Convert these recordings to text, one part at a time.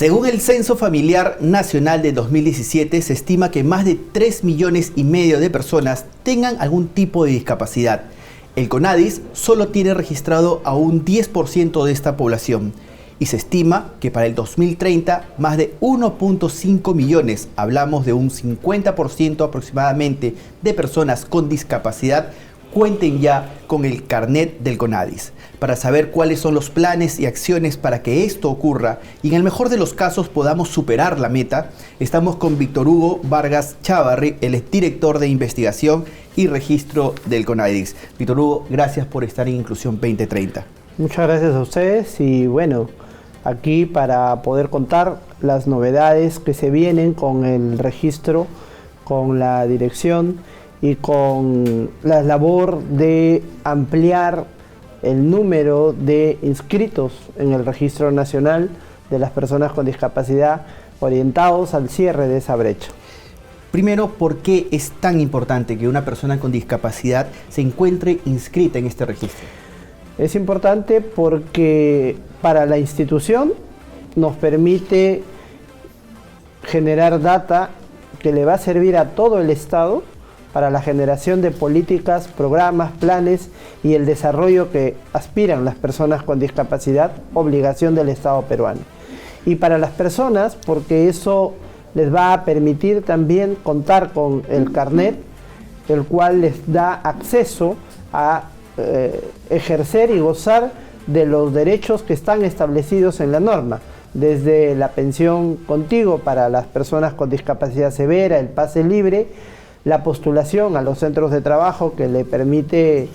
Según el Censo Familiar Nacional de 2017, se estima que más de 3,5 millones de personas tengan algún tipo de discapacidad. El CONADIS solo tiene registrado a un 10% de esta población y se estima que para el 2030 más de 1,5 millones, hablamos de un 50% aproximadamente de personas con discapacidad, cuenten ya con el carnet del CONADIS. Para saber cuáles son los planes y acciones para que esto ocurra y en el mejor de los casos podamos superar la meta, estamos con Víctor Hugo Vargas Chávarri, el director de investigación y registro del CONADIS. Víctor Hugo, gracias por estar en Inclusión 2030. Muchas gracias a ustedes y bueno, aquí para poder contar las novedades que se vienen con el registro, con la dirección y con la labor de ampliar el número de inscritos en el Registro Nacional de las Personas con Discapacidad orientados al cierre de esa brecha. Primero, ¿por qué es tan importante que una persona con discapacidad se encuentre inscrita en este registro? Es importante porque para la institución nos permite generar data que le va a servir a todo el Estado para la generación de políticas, programas, planes y el desarrollo que aspiran las personas con discapacidad, obligación del Estado peruano. Y para las personas, porque eso les va a permitir también contar con el carnet, el cual les da acceso a ejercer y gozar de los derechos que están establecidos en la norma, desde la pensión contigo para las personas con discapacidad severa, el pase libre, la postulación a los centros de trabajo que le permite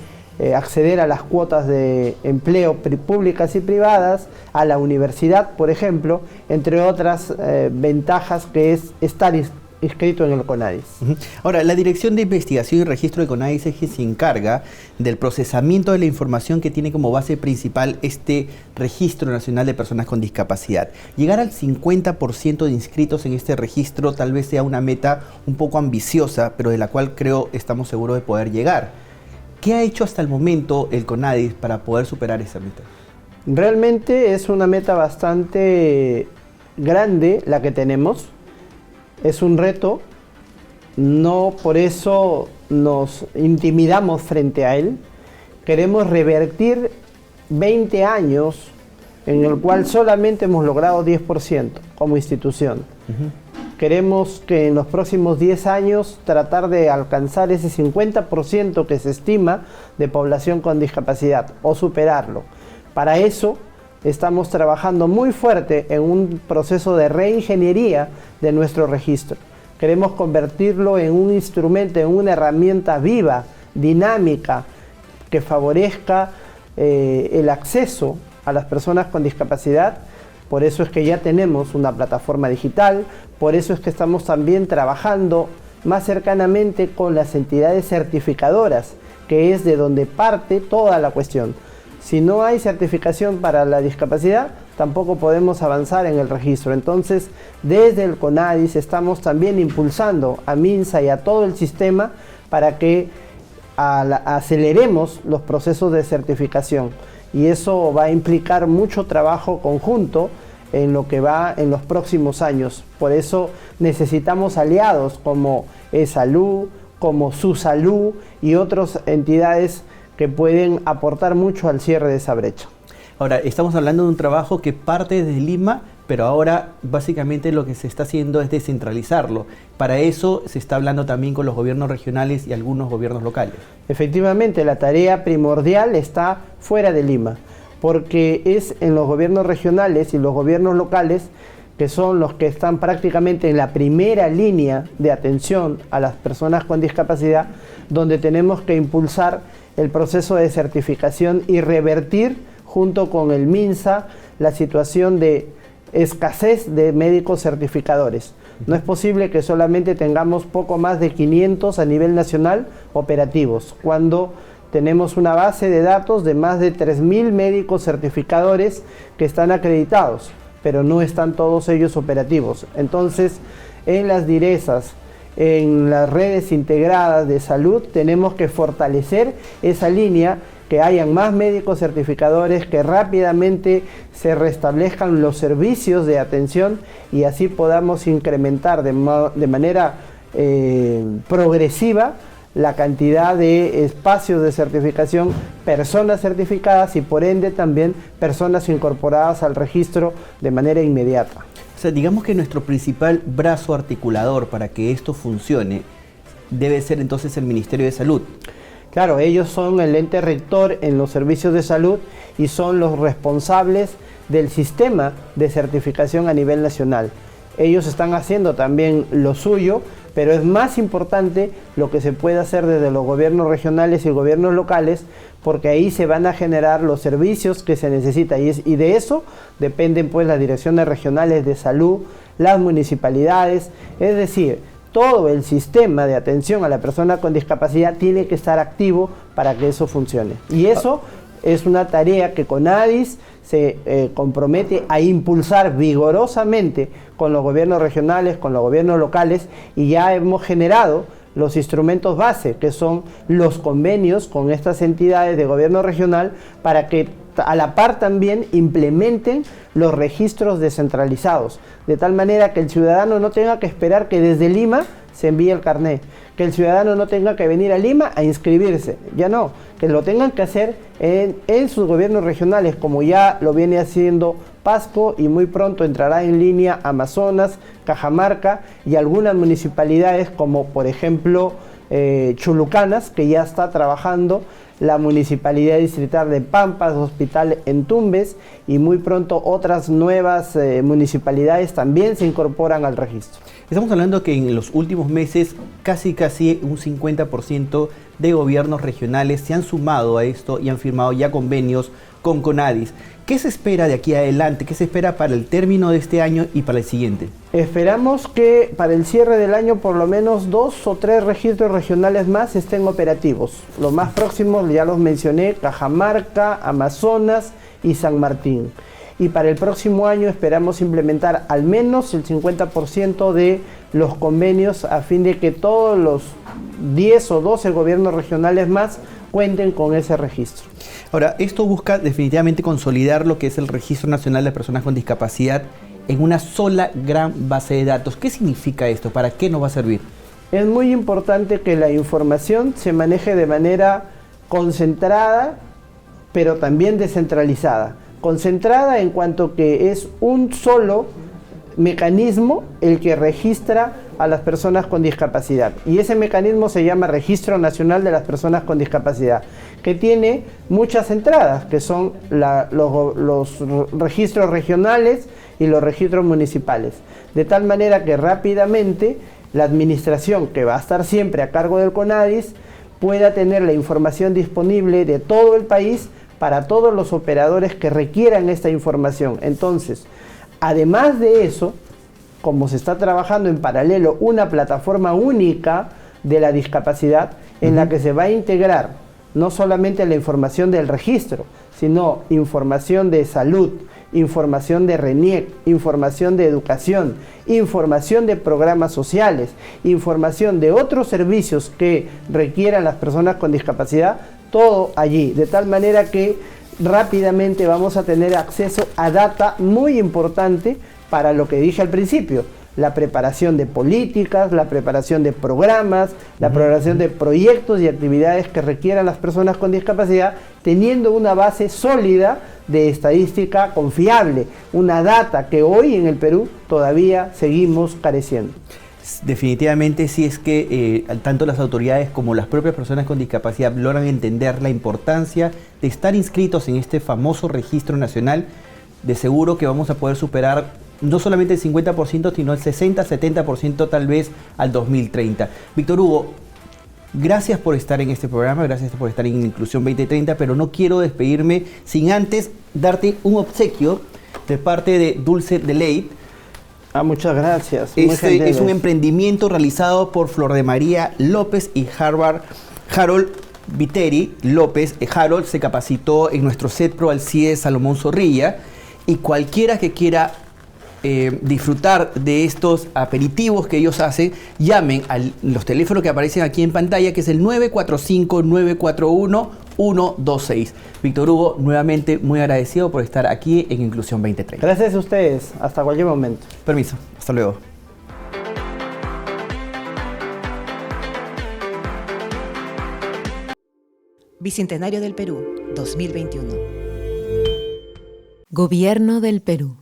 acceder a las cuotas de empleo públicas y privadas, a la universidad, por ejemplo, entre otras ventajas que es estar inscrito en el CONADIS. Ahora, la Dirección de Investigación y Registro de CONADIS es quien se encarga del procesamiento de la información que tiene como base principal este Registro Nacional de Personas con Discapacidad. Llegar al 50% de inscritos en este registro tal vez sea una meta un poco ambiciosa, pero de la cual creo estamos seguros de poder llegar. ¿Qué ha hecho hasta el momento el CONADIS para poder superar esa meta? Realmente es una meta bastante grande la que tenemos. Es un reto, no por eso nos intimidamos frente a él. Queremos revertir 20 años en el cual solamente hemos logrado 10% como institución. Queremos que en los próximos 10 años tratar de alcanzar ese 50% que se estima de población con discapacidad o superarlo. Para eso estamos trabajando muy fuerte en un proceso de reingeniería de nuestro registro. Queremos convertirlo en un instrumento, en una herramienta viva, dinámica, que favorezca el acceso a las personas con discapacidad. Por eso es que ya tenemos una plataforma digital, por eso es que estamos también trabajando más cercanamente con las entidades certificadoras, que es de donde parte toda la cuestión. Si no hay certificación para la discapacidad, tampoco podemos avanzar en el registro. Entonces, desde el CONADIS estamos también impulsando a MINSA y a todo el sistema para que aceleremos los procesos de certificación. Y eso va a implicar mucho trabajo conjunto en lo que va en los próximos años. Por eso necesitamos aliados como eSalud, como SUSalud y otras entidades que pueden aportar mucho al cierre de esa brecha. Ahora, estamos hablando de un trabajo que parte desde Lima, pero ahora básicamente lo que se está haciendo es descentralizarlo. Para eso se está hablando también con los gobiernos regionales y algunos gobiernos locales. Efectivamente, la tarea primordial está fuera de Lima, porque es en los gobiernos regionales y los gobiernos locales que son los que están prácticamente en la primera línea de atención a las personas con discapacidad, donde tenemos que impulsar el proceso de certificación y revertir junto con el MINSA la situación de escasez de médicos certificadores. No es posible que solamente tengamos poco más de 500 a nivel nacional operativos, cuando tenemos una base de datos de más de 3.000 médicos certificadores que están acreditados, pero no están todos ellos operativos. Entonces, en las direzas, en las redes integradas de salud, tenemos que fortalecer esa línea que hayan más médicos certificadores, que rápidamente se restablezcan los servicios de atención y así podamos incrementar de manera progresiva la cantidad de espacios de certificación, personas certificadas y por ende también personas incorporadas al registro de manera inmediata. O sea, digamos que nuestro principal brazo articulador para que esto funcione debe ser entonces el Ministerio de Salud. Claro, ellos son el ente rector en los servicios de salud y son los responsables del sistema de certificación a nivel nacional. Ellos están haciendo también lo suyo, pero es más importante lo que se puede hacer desde los gobiernos regionales y gobiernos locales, porque ahí se van a generar los servicios que se necesitan y de eso dependen pues las direcciones regionales de salud, las municipalidades, es decir, todo el sistema de atención a la persona con discapacidad tiene que estar activo para que eso funcione. Y eso es una tarea que CONADIS se compromete a impulsar vigorosamente con los gobiernos regionales, con los gobiernos locales, y ya hemos generado los instrumentos base, que son los convenios con estas entidades de gobierno regional, para que a la par también implementen los registros descentralizados, de tal manera que el ciudadano no tenga que esperar que desde Lima se envíe el carnet, que el ciudadano no tenga que venir a Lima a inscribirse, ya no, que lo tengan que hacer en sus gobiernos regionales, como ya lo viene haciendo Pasco y muy pronto entrará en línea Amazonas, Cajamarca y algunas municipalidades como por ejemplo Chulucanas, que ya está trabajando, la Municipalidad Distrital de Pampas, Hospital en Tumbes y muy pronto otras nuevas municipalidades también se incorporan al registro. Estamos hablando que en los últimos meses casi un 50% de gobiernos regionales se han sumado a esto y han firmado ya convenios con CONADIS. ¿Qué se espera de aquí adelante? ¿Qué se espera para el término de este año y para el siguiente? Esperamos que para el cierre del año por lo menos 2 o 3 registros regionales más estén operativos. Los más próximos ya los mencioné, Cajamarca, Amazonas y San Martín. Y para el próximo año esperamos implementar al menos el 50% de los convenios a fin de que todos los 10 o 12 gobiernos regionales más cuenten con ese registro. Ahora, esto busca definitivamente consolidar lo que es el Registro Nacional de Personas con Discapacidad en una sola gran base de datos. ¿Qué significa esto? ¿Para qué nos va a servir? Es muy importante que la información se maneje de manera concentrada, pero también descentralizada. Concentrada en cuanto que es un solo mecanismo el que registra a las personas con discapacidad. Y ese mecanismo se llama Registro Nacional de las Personas con Discapacidad, que tiene muchas entradas, que son los registros regionales y los registros municipales. De tal manera que rápidamente la administración, que va a estar siempre a cargo del CONADIS, pueda tener la información disponible de todo el país para todos los operadores que requieran esta información. Entonces, además de eso, como se está trabajando en paralelo una plataforma única de la discapacidad en la que se va a integrar no solamente la información del registro, sino información de salud, información de RENIEC, información de educación, información de programas sociales, información de otros servicios que requieran las personas con discapacidad, todo allí, de tal manera que rápidamente vamos a tener acceso a data muy importante para lo que dije al principio, la preparación de políticas, la preparación de programas, la preparación de proyectos y actividades que requieran las personas con discapacidad, teniendo una base sólida de estadística confiable, una data que hoy en el Perú todavía seguimos careciendo. Definitivamente, si es que tanto las autoridades como las propias personas con discapacidad logran entender la importancia de estar inscritos en este famoso registro nacional, de seguro que vamos a poder superar no solamente el 50%, sino el 60-70% tal vez al 2030. Víctor Hugo, gracias por estar en este programa, gracias por estar en Inclusión 2030, pero no quiero despedirme sin antes darte un obsequio de parte de Dulce Deleite. Muchas gracias. Es un emprendimiento realizado por Flor de María López y Harold Viteri López. Harold se capacitó en nuestro CEDPRO Alcides Salomón Zorrilla, y cualquiera que quiera disfrutar de estos aperitivos que ellos hacen, llamen a los teléfonos que aparecen aquí en pantalla, que es el 945-941 126. Víctor Hugo, nuevamente muy agradecido por estar aquí en Inclusión 2030. Gracias a ustedes. Hasta cualquier momento. Permiso. Hasta luego. Bicentenario del Perú, 2021. Gobierno del Perú.